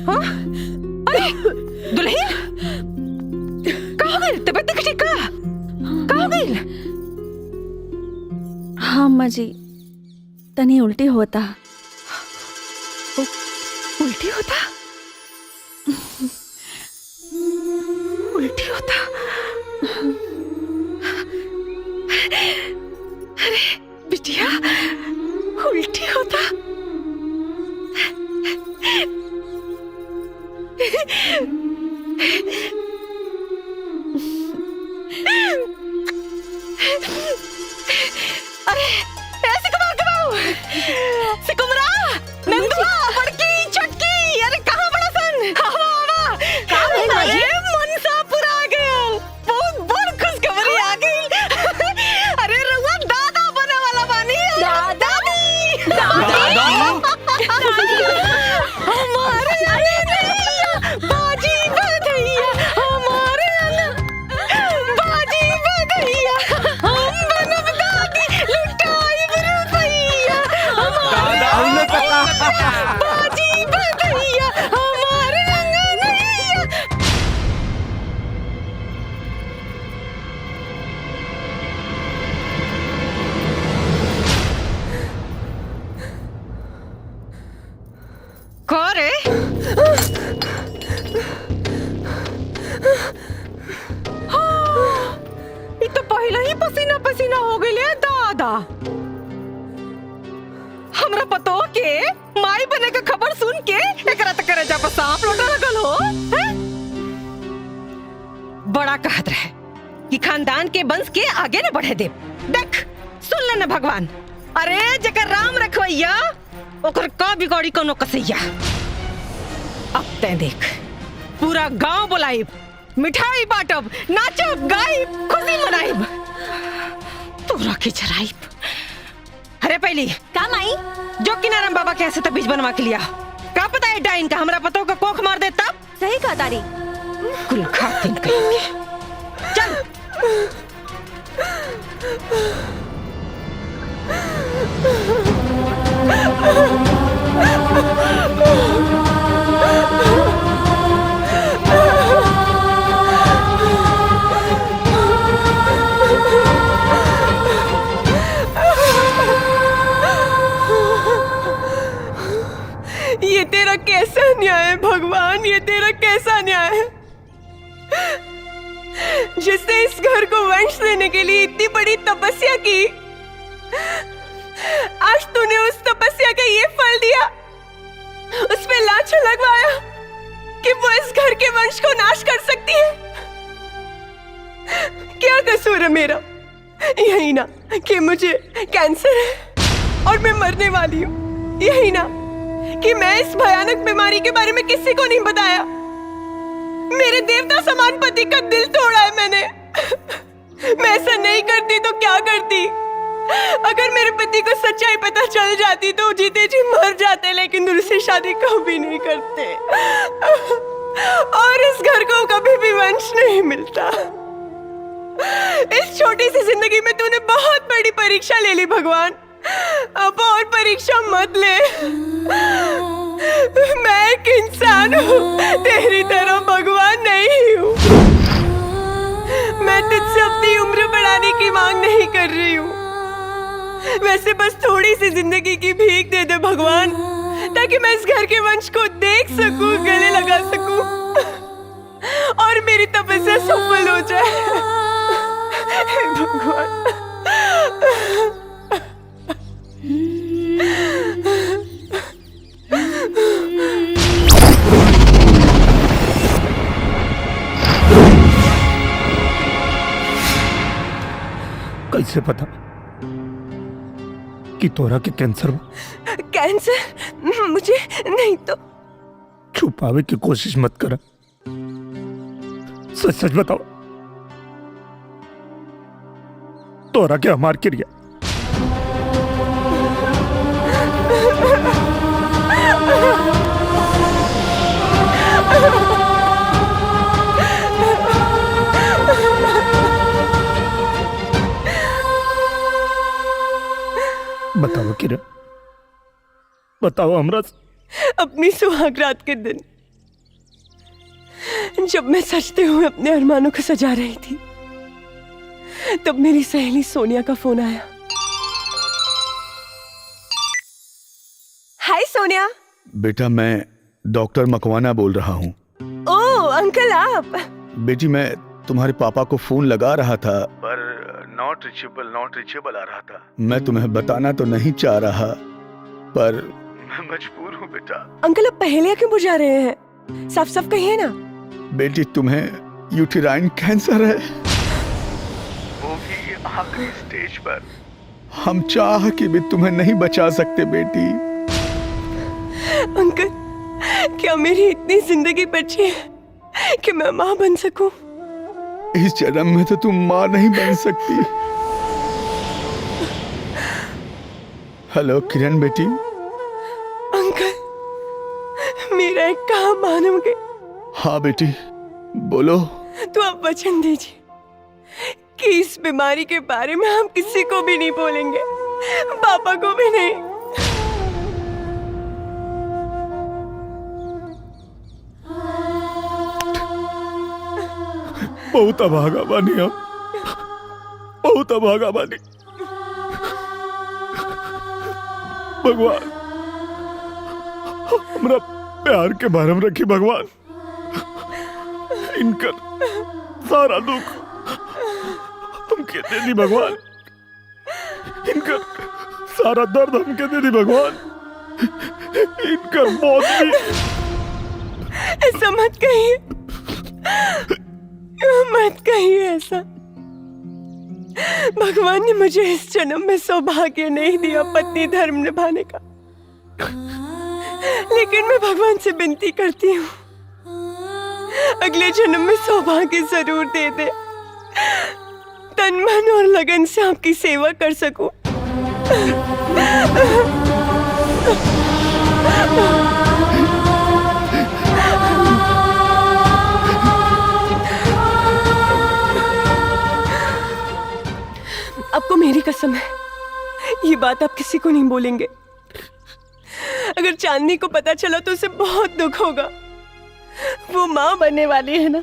हाँ? अरे दुल्हन कहाँ गई? तबीयत नहीं ठीक का? कहाँ गई? हाँ अम्मा जी, तनी उल्टी होता। उल्टी होता? उल्टी होता? अरे बिटिया, उल्टी होता? अरे सिकुमरा, नंदुआ, बड़की, छोटकी, अरे कहाँ बड़ा सन? अरे मनसापुर आ गया, बहुत बड़ खुशखबरी आ गई। अरे रउआ दादा बने वाला बानी। दादा हमारे बाजी बधैया, हमारे बाजी बधैया, हम बनब दादी, लुटाइब रुपैया, बाजी बधैया, हमारे अंगनैया। करे ये तो पहले ही पसीना पसीना हो गई दादा। हमरा पतो के माई बने का खबर सुन के एकरा तक करे जा सांप लौटा लगल हो। हैं? बड़ा कहत रहे कि खानदान के वंश के आगे न बढ़े दे। देख सुन ले न भगवान, अरे जकर राम रखवैया ओकर का बिगाड़ी कोनो कसैया। अब ते देख पूरा गांव बुलाइब, मिठाई बांटब, नाचब गाइब, खुशी मनाइब, तोरा के चराइब। अरे पहली का माई? जो किनाराम बाबा के ऐसे बीज बनवा के लिया। का पता है डाइन का हमरा पतो का कोख मार दे तब। सही कहा तारी। कुल खातिन कहेंगे। चल ये तेरा कैसा न्याय है भगवान, ये तेरा कैसा न्याय है? जिसने इस घर को वंश देने के लिए इतनी बड़ी तपस्या की, आज तूने उस तपस्या का ये फल दिया, उस पे लांछन लगवाया कि वो इस घर के वंश को नाश कर सकती है। क्या कसूर है मेरा? यही ना कि मुझे कैंसर है और मैं मरने वाली हूँ। यही ना कि मैं इस भयानक बीमारी के बारे में किसी को नहीं बताया। मेरे देवता समान पति का दिल तोड़ा है मैंने। मैं ऐसा नहीं करती तो क्या करती? अगर मेरे पति को सच्चाई पता चल जाती तो जीते जी मर जाते, लेकिन दूसरी शादी कभी नहीं करते और इस घर को कभी भी वंश नहीं मिलता। इस छोटी सी जिंदगी में तूने बहुत बड़ी परीक्षा ले ली भगवान, अब और परीक्षा मत ले। मैं एक इंसान हूँ, तेरी तरह भगवान नहीं हूँ। मैं तुझसे अपनी उम्र बढ़ाने की मांग नहीं कर रही हूँ, वैसे बस थोड़ी सी जिंदगी की भीख दे दे भगवान, ताकि मैं इस घर के वंश को देख सकूं, गले लगा सकूं और मेरी तपस्या सफल हो जाए। भगवान कैसे पता कि तोरा के कैंसर हुआ? कैंसर मुझे नहीं तो। छुपावे की कोशिश मत करा, सच सच बताओ, तोरा के हमार क्रिया? बताओ किरण, बताओ हमरा से। अपनी सुहाग रात के दिन जब मैं सजते हुए अपने अरमानों को सजा रही थी, तब मेरी सहेली सोनिया का फोन आया। हाय सोनिया। बेटा, मैं डॉक्टर मकवाना बोल रहा हूँ। ओह अंकल, आप? बेटी, मैं तुम्हारे पापा को फोन लगा रहा था पर नॉट रीचेबल आ रहा था। मैं तुम्हें बताना तो नहीं चाह रहा पर मैं मजबूर हूँ बेटा। अंकल, आप पहेलियां क्यों बुझा रहे हैं? साफ साफ कहिए ना। बेटी, तुम्हें यूटेराइन कैंसर है, वो भी आखिरी स्टेज पर। हम चाह के भी तुम्हें नहीं बचा सकते बेटी। अंकल, क्या मेरी इतनी जिंदगी बची है कि मैं माँ बन सकूं? इस जन्म में तो तुम माँ नहीं बन सकती। हेलो किरण बेटी। अंकल, मेरा एक काम मानोगे? हाँ बेटी, बोलो। तो आप वचन दीजिए कि इस बीमारी के बारे में हम किसी को भी नहीं बोलेंगे, पापा को भी नहीं। बहुत अभागा बानी हम, बहुत अभागा बानी। भगवान हमरा प्यार के भरम रखी भगवान। इनकर सारा दुख हमके दे दी भगवान, इनकर सारा दर्द हमके दे दी भगवान, इनकर मौत भी। ऐसा मत कहिए, मत कहिए ऐसा। भगवान ने मुझे इस जन्म में सौभाग्य नहीं दिया पत्नी धर्म निभाने का, लेकिन मैं भगवान से विनती करती हूँ अगले जन्म में सौभाग्य जरूर दे दे, तन मन और लगन से आपकी सेवा कर सकूं। आपको मेरी कसम है, ये बात आप किसी को नहीं बोलेंगे। अगर चांदनी को पता चला तो उसे बहुत दुख होगा। वो माँ बनने वाली है ना।